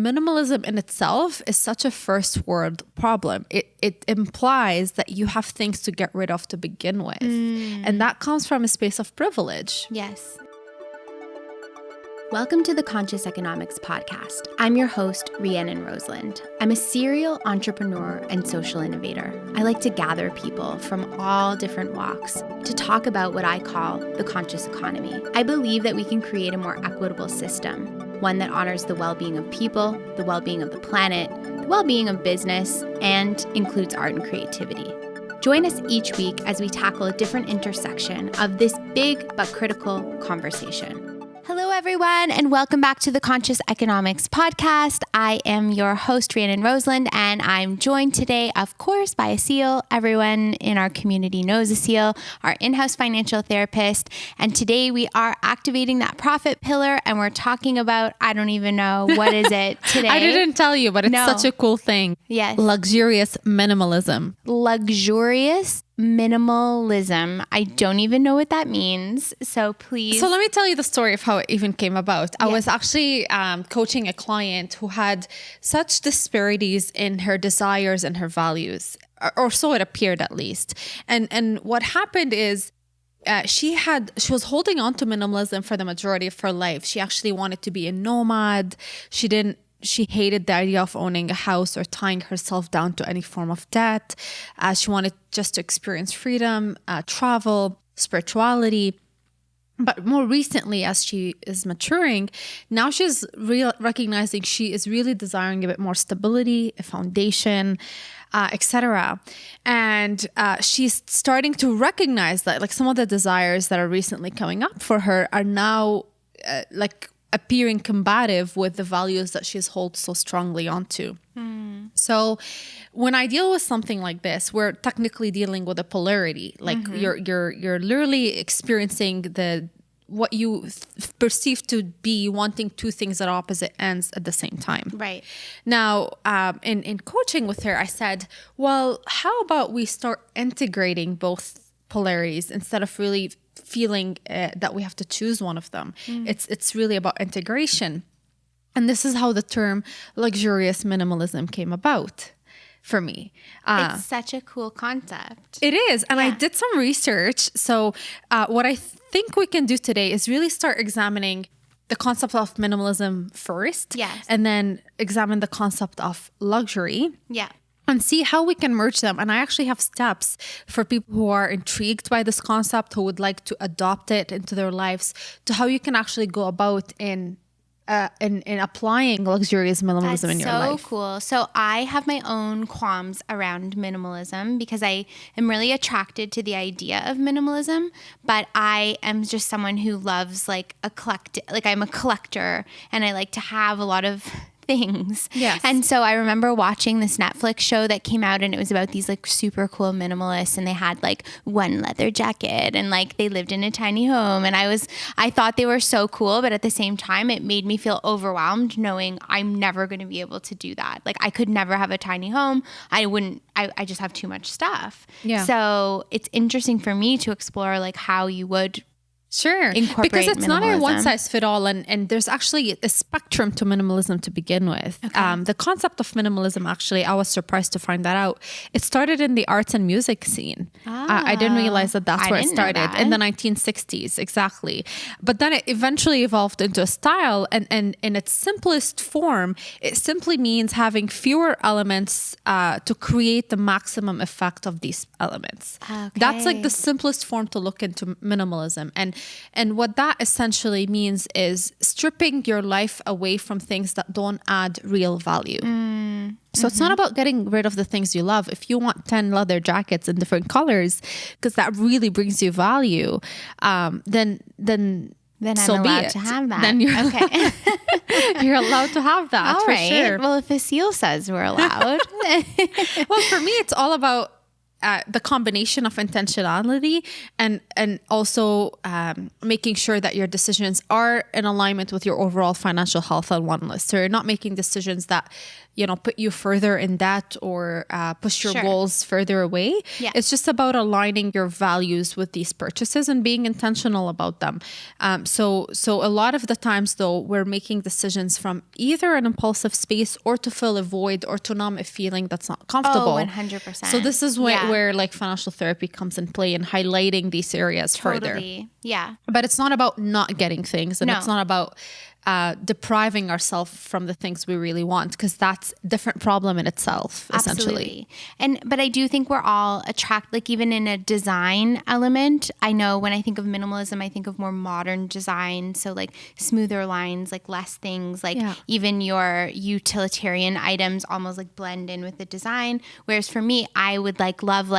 minimalism in itself is such a first world problem. It implies that you have things to get rid of to begin with. And that comes from a space of privilege. Yes. Welcome to the Conscious Economics Podcast. I'm your host, Rhiannon Roseland. I'm a serial entrepreneur and social innovator. I like to gather people from all different walks to talk about what I call the conscious economy. I believe that we can create a more equitable system, one that honors the well-being of people, the well-being of the planet, the well-being of business, and includes art and creativity. Join us each week as we tackle a different intersection of this big but critical conversation. Hello, everyone, and welcome back to the Conscious Economics Podcast. I am your host, Rhiannon Roseland, and I'm joined today, of course, by Aseel. Everyone in our community knows Aseel, our in-house financial therapist. And today we are activating that profit pillar, and we're talking about, I don't even know, what is it today? I didn't tell you, but it's such a cool thing. Yes. Luxurious minimalism. Luxurious minimalism. I don't even know what that means. So please. So let me tell you the story of how it even came about. I was actually coaching a client who had such disparities in her desires and her values, or so it appeared at least. And what happened is she was holding on to minimalism for the majority of her life. She actually wanted to be a nomad. She hated the idea of owning a house or tying herself down to any form of debt. She wanted just to experience freedom, travel, spirituality. But more recently, as she is maturing, now she's recognizing she is really desiring a bit more stability, a foundation, etc. And she's starting to recognize that like some of the desires that are recently coming up for her are now appearing combative with the values that she's held so strongly onto. So when I deal with something like this, we're technically dealing with a polarity. Like you're literally experiencing what you perceive to be wanting two things at opposite ends at the same time. Right. Now, in coaching with her, I said, well, how about we start integrating both polarities instead of really feeling that we have to choose one of them. It's really about integration. And this is how the term luxurious minimalism came about for me. It's such a cool concept. It is. And I did some research. So what I think we can do today is really start examining the concept of minimalism first. Yes. And then examine the concept of luxury. Yeah. And see how we can merge them. And I actually have steps for people who are intrigued by this concept, who would like to adopt it into their lives, to how you can actually go about in applying luxurious minimalism in your life. That's so cool. So I have my own qualms around minimalism because I am really attracted to the idea of minimalism, but I am just someone who loves I'm a collector and I like to have a lot of things. Yes. And so I remember watching this Netflix show that came out and it was about these super cool minimalists and they had one leather jacket and they lived in a tiny home and I thought they were so cool, but at the same time it made me feel overwhelmed knowing I'm never going to be able to do that. I could never have a tiny home. I just have too much stuff. Yeah. So it's interesting for me to explore how you would because it's not a minimalism. one size fit all, and there's actually a spectrum to minimalism to begin with. Okay. The concept of minimalism, actually, I was surprised to find that out. It started in the arts and music scene. I didn't realize that's where it started in the 1960s, exactly. But then it eventually evolved into a style, and in its simplest form, it simply means having fewer elements to create the maximum effect of these elements. Okay. That's the simplest form to look into minimalism. And what that essentially means is stripping your life away from things that don't add real value. So it's not about getting rid of the things you love. If you want 10 leather jackets in different colors, because that really brings you value, then I'm so allowed to have that. Then you're okay. you're allowed to have that. All for right. sure. Well, if Aseel says we're allowed. Well, for me, it's all about the combination of intentionality and also making sure that your decisions are in alignment with your overall financial health and wellness. So you're not making decisions that, put you further in debt or push your goals further away. Yeah. It's just about aligning your values with these purchases and being intentional about them. So a lot of the times, though, we're making decisions from either an impulsive space or to fill a void or to numb a feeling that's not comfortable. 100%. So this is where like financial therapy comes in play and highlighting these areas further. Yeah. But it's not about not getting things, and it's not about depriving ourselves from the things we really want, because that's a different problem in itself, essentially. But I do think we're all like even in a design element, I know when I think of minimalism, I think of more modern design. So like smoother lines, like less things, like even your utilitarian items almost like blend in with the design. Whereas for me, I would love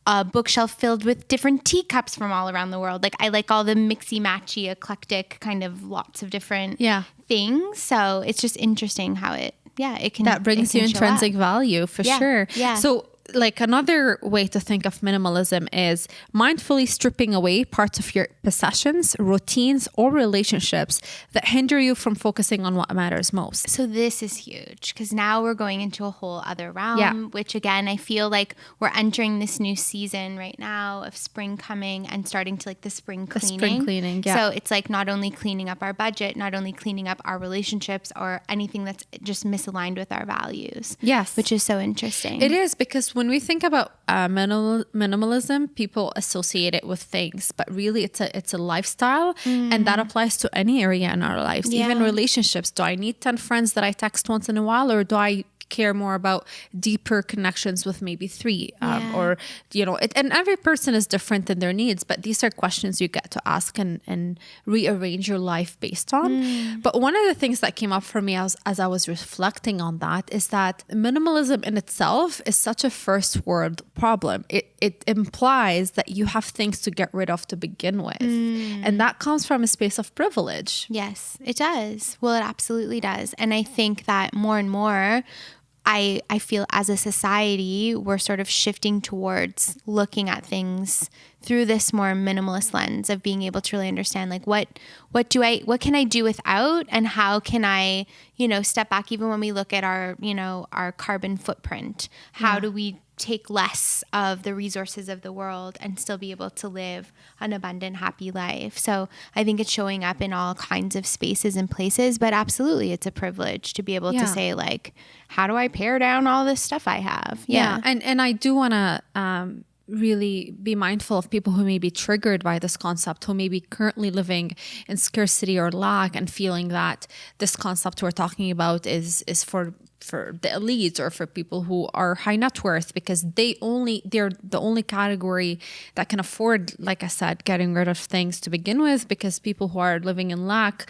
a bookshelf filled with different teacups from all around the world. Like I like all the mixy-matchy, eclectic kind of lots of different things. So it's just interesting how it can. That brings you intrinsic value for sure. Yeah. So like another way to think of minimalism is mindfully stripping away parts of your possessions, routines, or relationships that hinder you from focusing on what matters most. So this is huge, because now we're going into a whole other realm, which again, I feel like we're entering this new season right now of spring coming and starting to the spring cleaning. So it's like not only cleaning up our budget, not only cleaning up our relationships or anything that's just misaligned with our values. Yes. Which is so interesting. It is, because when we think about minimalism, people associate it with things, but really it's a lifestyle, and that applies to any area in our lives, even relationships. Do I need 10 friends that I text once in a while, or do I care more about deeper connections with maybe 3 or and every person is different in their needs, but these are questions you get to ask and rearrange your life based on. But one of the things that came up for me as I was reflecting on that is that minimalism in itself is such a first world problem. It implies that you have things to get rid of to begin with, and that comes from a space of privilege. Yes, it does. Well, it absolutely does. And I think that more and more I feel as a society, we're sort of shifting towards looking at things through this more minimalist lens of being able to really understand what can I do without, and how can I, step back. Even when we look at our carbon footprint, how do we take less of the resources of the world and still be able to live an abundant, happy life? So I think it's showing up in all kinds of spaces and places, but absolutely it's a privilege to be able to say how do I pare down all this stuff I have? Yeah. And I do want to really be mindful of people who may be triggered by this concept, who may be currently living in scarcity or lack and feeling that this concept we're talking about is for the elites or for people who are high net worth, because they're the only category that can afford, like I said, getting rid of things to begin with, because people who are living in lack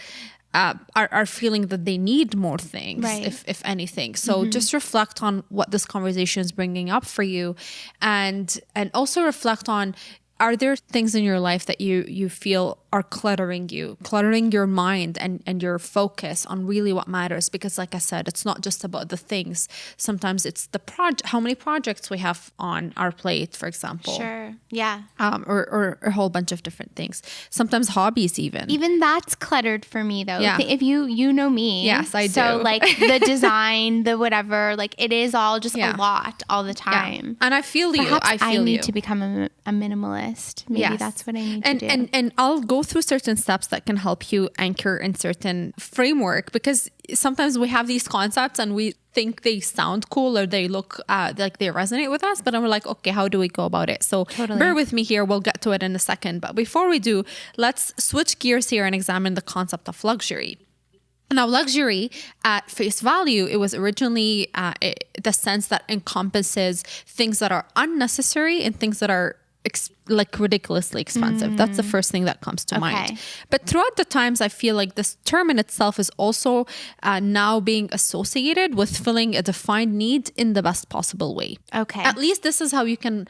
are feeling that they need more things, if anything. So just reflect on what this conversation is bringing up for you, and also reflect on, are there things in your life that you feel are cluttering your mind and your focus on really what matters? Because like I said, it's not just about the things. Sometimes it's the how many projects we have on our plate, for example. Sure. Yeah. Or a whole bunch of different things. Sometimes hobbies even. Even that's cluttered for me though. Yeah. If you know me. Yes, I do. So the design, the whatever, it is all just a lot all the time. Yeah. And I feel you. Perhaps I need to become a minimalist. Maybe that's what I need to do. And I'll go through certain steps that can help you anchor in certain framework, because sometimes we have these concepts and we think they sound cool or they look like they resonate with us, but then we're like, okay, how do we go about it? So bear with me here. We'll get to it in a second. But before we do, let's switch gears here and examine the concept of luxury. Now, luxury at face value, it was originally the sense that encompasses things that are unnecessary and things that are ridiculously expensive. That's the first thing that comes to mind. But throughout the times, I feel like this term in itself is also now being associated with filling a defined need in the best possible way. Okay. At least this is how you can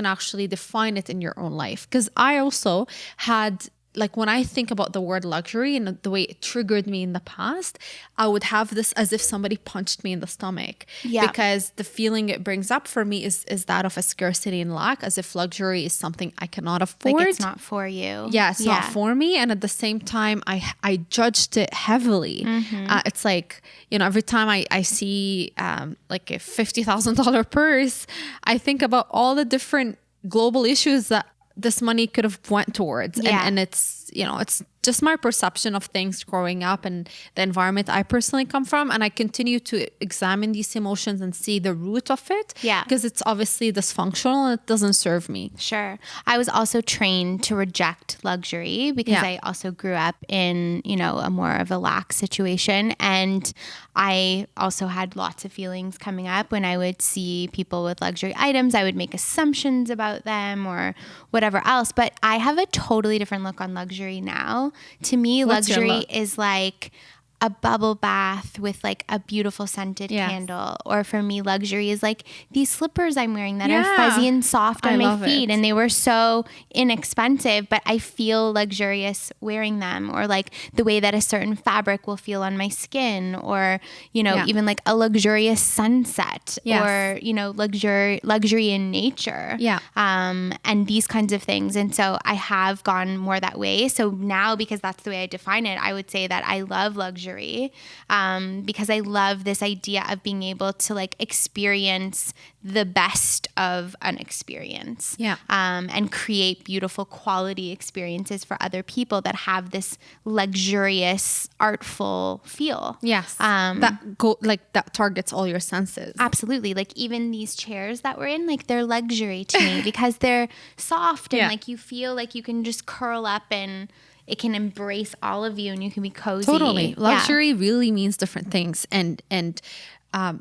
actually define it in your own life. Because I also had like when I think about the word luxury and the way it triggered me in the past, I would have this as if somebody punched me in the stomach. Yeah. Because the feeling it brings up for me is that of a scarcity and lack, as if luxury is something I cannot afford. Like it's not for you. Yeah, it's not for me. And at the same time, I judged it heavily. It's like, you know, every time I see like a $50,000 purse, I think about all the different global issues that this money could have went towards. And it's, you know, it's just my perception of things growing up and the environment I personally come from. And I continue to examine these emotions and see the root of it. Yeah. Because it's obviously dysfunctional and it doesn't serve me. Sure. I was also trained to reject luxury because I also grew up in, you know, a more of a lack situation. And I also had lots of feelings coming up when I would see people with luxury items. I would make assumptions about them or whatever else. But I have a totally different look on luxury now. To me, luxury is like a bubble bath with like a beautiful scented candle. Or for me, luxury is like these slippers I'm wearing that are fuzzy and soft on my feet. And they were so inexpensive, but I feel luxurious wearing them. Or like the way that a certain fabric will feel on my skin. Or, you know, even like a luxurious sunset. Or, you know, luxury in nature. And these kinds of things. And so I have gone more that way. So now, because that's the way I define it, I would say that I love luxury. Because I love this idea of being able to like experience the best of an experience, and create beautiful quality experiences for other people that have this luxurious, artful feel. That targets all your senses. Absolutely. Like even these chairs that we're in, like they're luxury to me because they're soft and like you feel like you can just curl up and it can embrace all of you and you can be cozy. Totally. Luxury really means different things. And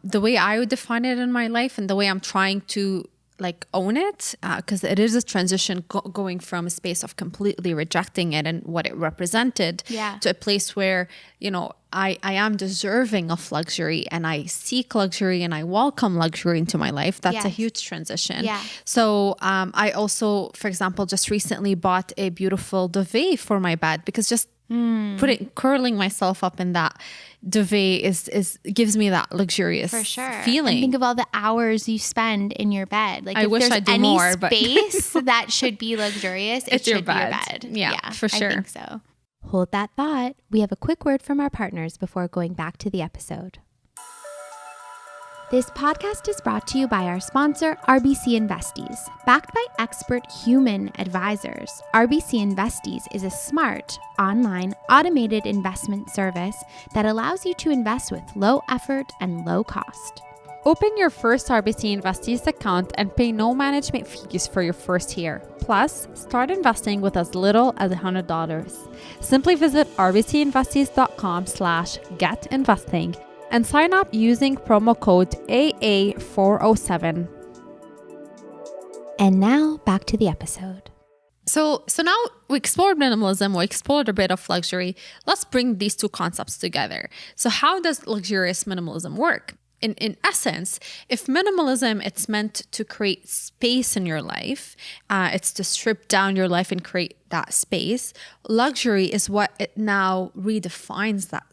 the way I would define it in my life and the way I'm trying to like own it, because it is a transition going from a space of completely rejecting it and what it represented to a place where, you know, I am deserving of luxury and I seek luxury and I welcome luxury into my life. That's a huge transition. So I also, for example, just recently bought a beautiful duvet for my bed because just curling myself up in that duvet is gives me that luxurious feeling. And think of all the hours you spend in your bed. Like I if wish there's I do any more, but space that should be luxurious, it should be your bed. Yeah, for sure. I think so. Hold that thought. We have a quick word from our partners before going back to the episode. This podcast is brought to you by our sponsor, RBC Investies. Backed by expert human advisors, RBC Investies is a smart, online, automated investment service that allows you to invest with low effort and low cost. Open your first RBC Investies account and pay no management fees for your first year. Plus, start investing with as little as $100. Simply visit rbcinvesties.com/getinvesting and sign up using promo code AA407. And now back to the episode. So now we explored minimalism, we explored a bit of luxury. Let's bring these two concepts together. So how does luxurious minimalism work? In essence, if minimalism, it's meant to create space in your life, it's to strip down your life and create that space. Luxury is what it now redefines that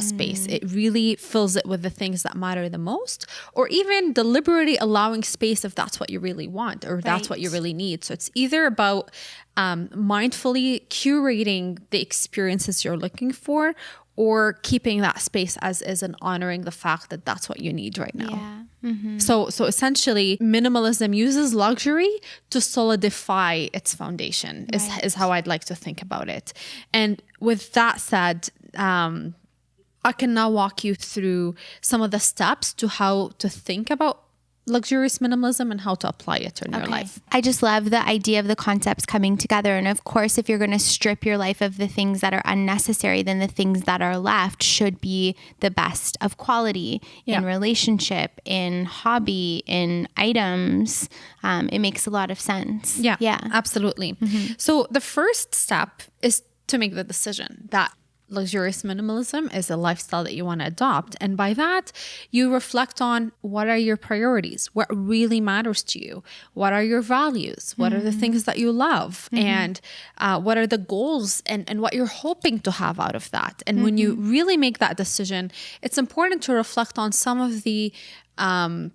space. It really fills it with the things that matter the most, or even deliberately allowing space if that's what you really want or that's what you really need. So it's either about mindfully curating the experiences you're looking for, or keeping that space as is and honoring the fact that that's what you need right now. So essentially, minimalism uses luxury to solidify its foundation is how I'd like to think about it. And with that said, I can now walk you through some of the steps to how to think about luxurious minimalism and how to apply it in your life. I just love the idea of the concepts coming together. And of course, if you're going to strip your life of the things that are unnecessary, then the things that are left should be the best of quality in relationship, in hobby, in items. It makes a lot of sense. Yeah, absolutely. So the first step is to make the decision that luxurious minimalism is a lifestyle that you want to adopt. And by that, you reflect on what are your priorities, what really matters to you, what are your values, what are the things that you love, and what are the goals and what you're hoping to have out of that. And when you really make that decision, it's important to reflect on some of the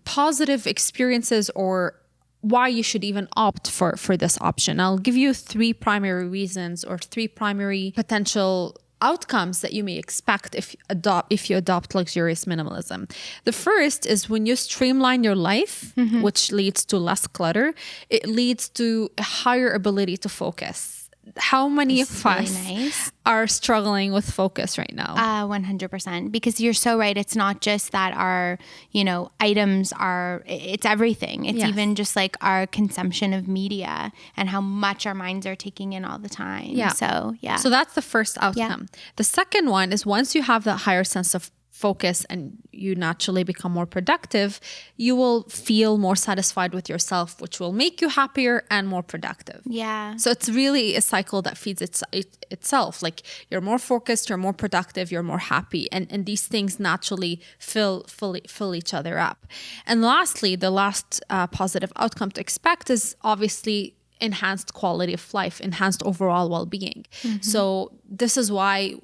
positive experiences or why you should even opt for this option. I'll give you 3 primary reasons or 3 primary potential outcomes that you may expect if you adopt luxurious minimalism. The first is when you streamline your life, which leads to less clutter, it leads to a higher ability to focus. How many of us are struggling with focus right now? 100%. Because you're so right. It's not just that our, items are, it's everything. It's even just like our consumption of media and how much our minds are taking in all the time. Yeah. So that's the first outcome. Yeah. The second one is once you have that higher sense of focus and you naturally become more productive, you will feel more satisfied with yourself, which will make you happier and more productive. Yeah. So it's really a cycle that feeds itself. Like you're more focused, you're more productive, you're more happy. And these things naturally fill each other up. And lastly, the last positive outcome to expect is obviously enhanced quality of life, enhanced overall well-being. So this is why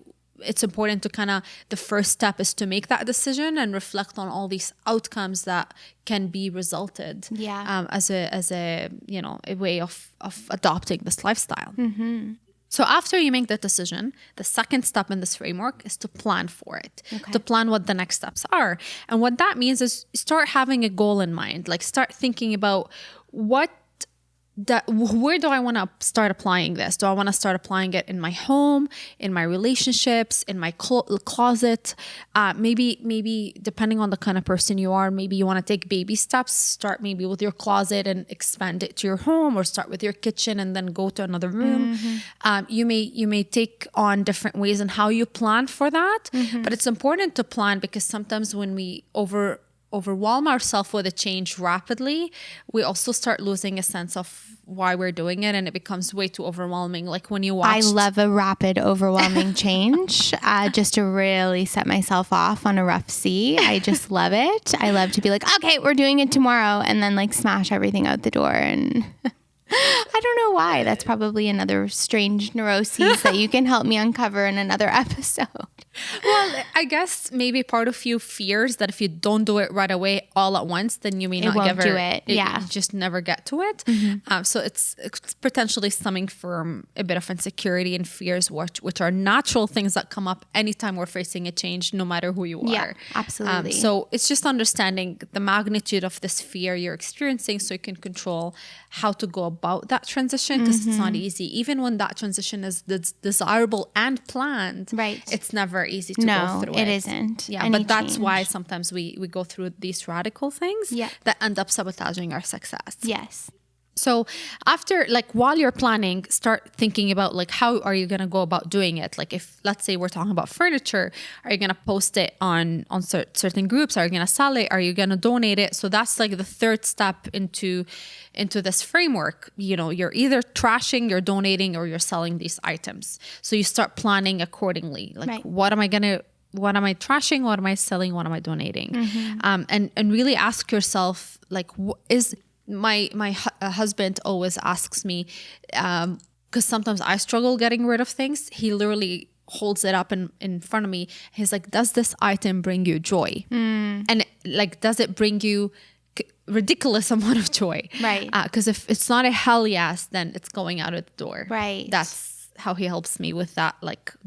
it's important to the first step is to make that decision and reflect on all these outcomes that can be resulted as a way of adopting this lifestyle. So after you make that decision, the second step in this framework is to plan for it, to plan what the next steps are. And what that means is start having a goal in mind, like start thinking about where do I want to start applying this? Do I want to start applying it in my home, in my relationships, in my closet? Maybe depending on the kind of person you are, maybe you want to take baby steps. Start maybe with your closet and expand it to your home, or start with your kitchen and then go to another room. You may take on different ways in how you plan for that, but it's important to plan because sometimes when we overwhelm ourselves with a change rapidly, we also start losing a sense of why we're doing it, and it becomes way too overwhelming. Like when you watch, I love a rapid, overwhelming change, just to really set myself off on a rough sea. I just love it. I love to be like, okay, we're doing it tomorrow, and then like smash everything out the door. And I don't know why. That's probably another strange neuroses that you can help me uncover in another episode. Well, I guess maybe part of you fears that if you don't do it right away all at once, then you may not do it. You just never get to it. So it's potentially stemming from a bit of insecurity and fears, which are natural things that come up anytime we're facing a change, no matter who you are. Yeah, absolutely. So it's just understanding the magnitude of this fear you're experiencing so you can control how to go about that transition, because it's not easy. Even when that transition is desirable and planned, right? It's never easy to go through it. No, it isn't. Yeah, but that's why sometimes we go through these radical things that end up sabotaging our success. Yes. So after, while you're planning, start thinking about how are you going to go about doing it? Like if, let's say we're talking about furniture, are you going to post it on certain groups? Are you going to sell it? Are you going to donate it? So that's the third step into this framework. You're either trashing, you're donating, or you're selling these items. So you start planning accordingly. What am I trashing? What am I selling? What am I donating? And really ask yourself, my husband always asks me, because sometimes I struggle getting rid of things. He literally holds it up in front of me. He's like, does this item bring you joy? And does it bring you ridiculous amount of joy? Right. Because if it's not a hell yes, then it's going out of the door. Right. That's how he helps me with that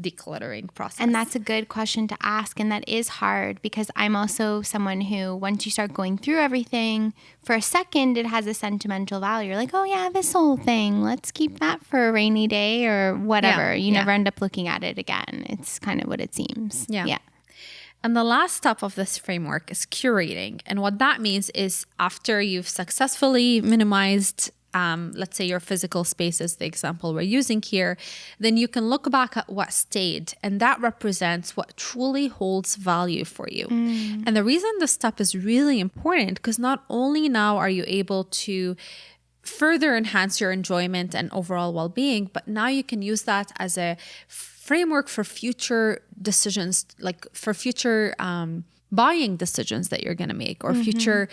decluttering process. And that's a good question to ask, and that is hard because I'm also someone who, once you start going through everything, for a second it has a sentimental value. You're like, oh yeah, this whole thing, let's keep that for a rainy day or whatever. You never end up looking at it again. It's kind of what it seems. Yeah. And the last step of this framework is curating. And what that means is after you've successfully minimized let's say your physical space is the example we're using here, then you can look back at what stayed, and that represents what truly holds value for you. And the reason this step is really important, because not only now are you able to further enhance your enjoyment and overall well-being, but now you can use that as a framework for future decisions, like for future buying decisions that you're going to make, or future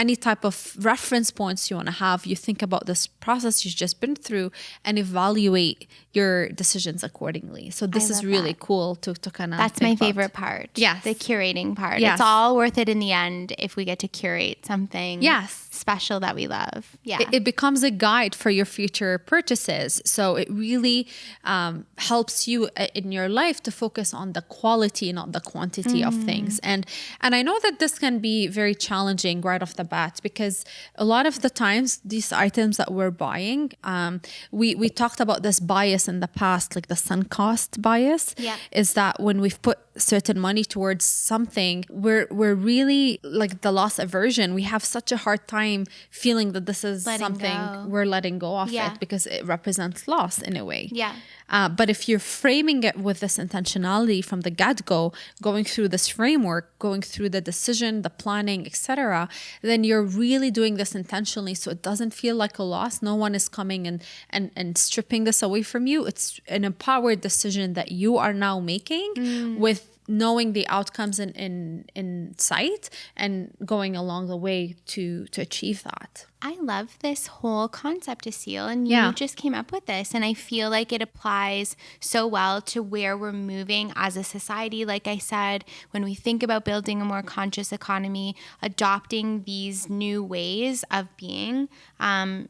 any type of reference points you want to have. You think about this process you've just been through and evaluate your decisions accordingly. So this is really cool to kind of That's my favorite part. Yes. The curating part. Yes. It's all worth it in the end if we get to curate something Yes. special that we love. Yeah. It becomes a guide for your future purchases. So it really helps you in your life to focus on the quality, not the quantity of things. And I know that this can be very challenging right off the bat, because a lot of the times these items that we're buying, we talked about this bias in the past, like the sunk cost bias, is that when we've put certain money towards something, we're really like the loss aversion. We have such a hard time feeling that this is we're letting go of it, because it represents loss in a way. But if you're framing it with this intentionality from the get-go, going through this framework, going through the decision, the planning, etc., then you're really doing this intentionally, so it doesn't feel like a loss. No one is coming and stripping this away from you. It's an empowered decision that you are now making with knowing the outcomes in sight and going along the way to achieve that. I love this whole concept, Aseel, and you just came up with this, and I feel like it applies so well to where we're moving as a society. Like I said, when we think about building a more conscious economy, adopting these new ways of being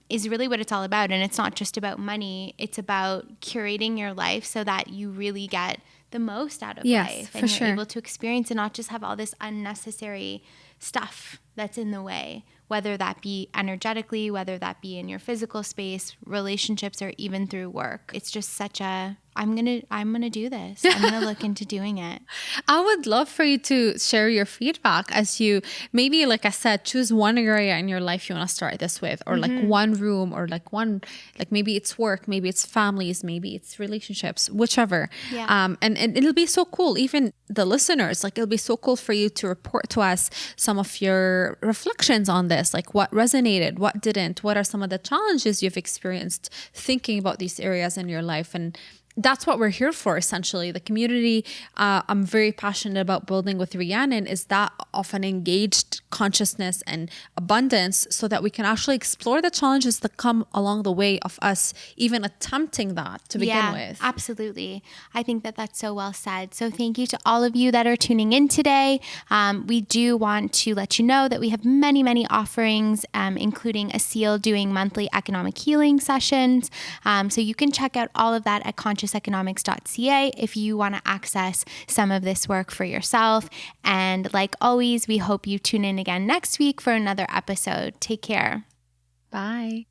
is really what it's all about. And it's not just about money, it's about curating your life so that you really get the most out of life, and you're able to experience and not just have all this unnecessary stuff that's in the way, whether that be energetically, whether that be in your physical space, relationships, or even through work. It's just such a, I'm gonna do this. I'm gonna look into doing it. I would love for you to share your feedback as you maybe, like I said, choose one area in your life you want to start this with, or like one room, or like maybe it's work, maybe it's families, maybe it's relationships, whichever. And it'll be so cool. Even the listeners, like it'll be so cool for you to report to us some of your reflections on this, like what resonated, what didn't, what are some of the challenges you've experienced thinking about these areas in your life. And that's what we're here for, essentially. The community I'm very passionate about building with Rhiannon is that of an engaged consciousness and abundance, so that we can actually explore the challenges that come along the way of us even attempting that to begin with. Absolutely. I think that that's so well said. So thank you to all of you that are tuning in today. We do want to let you know that we have many, many offerings, including Aseel doing monthly economic healing sessions. So you can check out all of that at consciouseconomics.ca if you want to access some of this work for yourself. And like always, we hope you tune in again next week for another episode. Take care. Bye.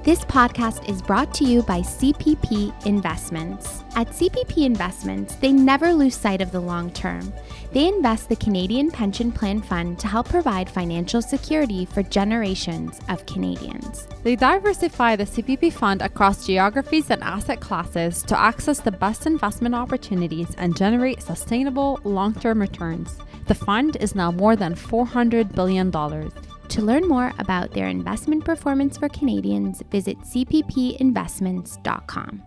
This podcast is brought to you by CPP Investments. At CPP Investments, they never lose sight of the long term. They invest the Canadian Pension Plan Fund to help provide financial security for generations of Canadians. They diversify the CPP fund across geographies and asset classes to access the best investment opportunities and generate sustainable long-term returns. The fund is now more than $400 billion. To learn more about their investment performance for Canadians, visit cppinvestments.com.